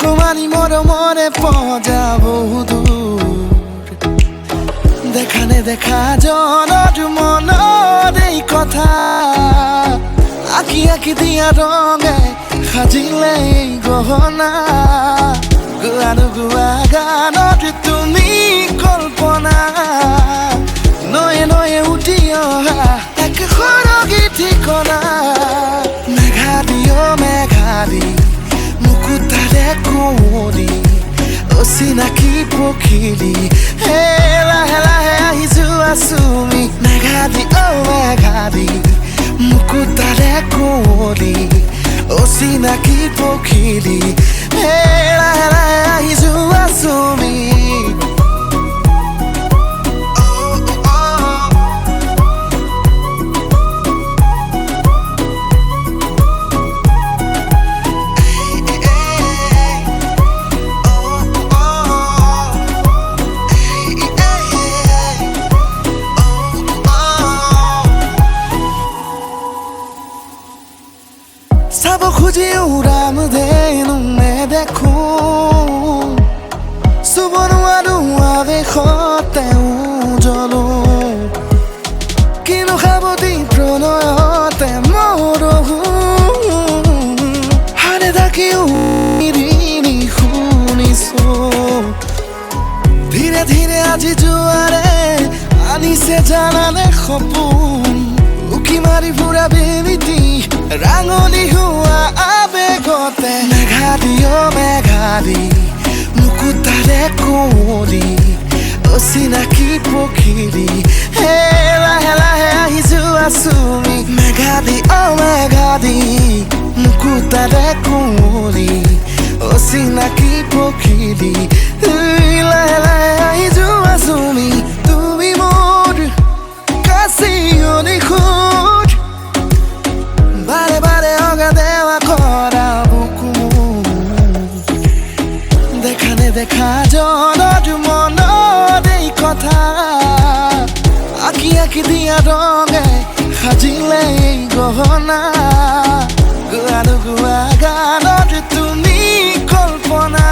অকমানি মৰমৰে পজা বহুদূৰ দেখা নেদেখা জনত মনত এই কথা আঁকি আঁকি দিয়া ৰঙে সাজিলে এই গহনা গোৱা নোগোৱা গানত তুমি কল্পনা নয়ে নয়ে উঠি অহা এক সৰগী ঠিকনা মেঘাদি মেঘাদি মুকুতাৰে কুঁৱলী অচিনাকি পখিলী হে লাহে লাহে আহি যোৱা চুমি মেঘাদি মেঘাদি মুকুতাৰে কুঁৱলী অচিনাকি পখিলী হে লাহে লাহে আহি যোৱা চুমি চাব খুজি উৰাম দেনো নেদেখো চুব নোৱাৰো আৱেশতে উজলো কিনো সাৱতি প্ৰণয়তে মৰহো হাতে তাকিও নিৰিনি শুনিছো ধীৰে ধীৰে আজি জোৱাৰে আনিছে জানানে সপোন উকি মাৰি ফুৰা বেলিটি ৰাঙলী হোৱা আৱেগতে মেঘাদি মেঘাদি মুকুতাৰে কুঁৱলী অচিনাকি পখিলী হে লাহে লাহে আহি যোৱা চুমি মেঘাদি মেঘাদি মুকুতাৰে কুঁৱলী অচিনাকি পখিলী লাহে লাহে আহি যোৱা চুমি তুমি মোৰ কাচিয়নি খুঁট বাৰে বাৰে অগা দেৱা কৰা বুকু দেখা নেদেখা জনত মনত এই কথা আঁকি আঁকি দিয়া ৰঙে সাজিলে এই গহনা গোৱা নোগোৱা গানত তুমি কল্পনা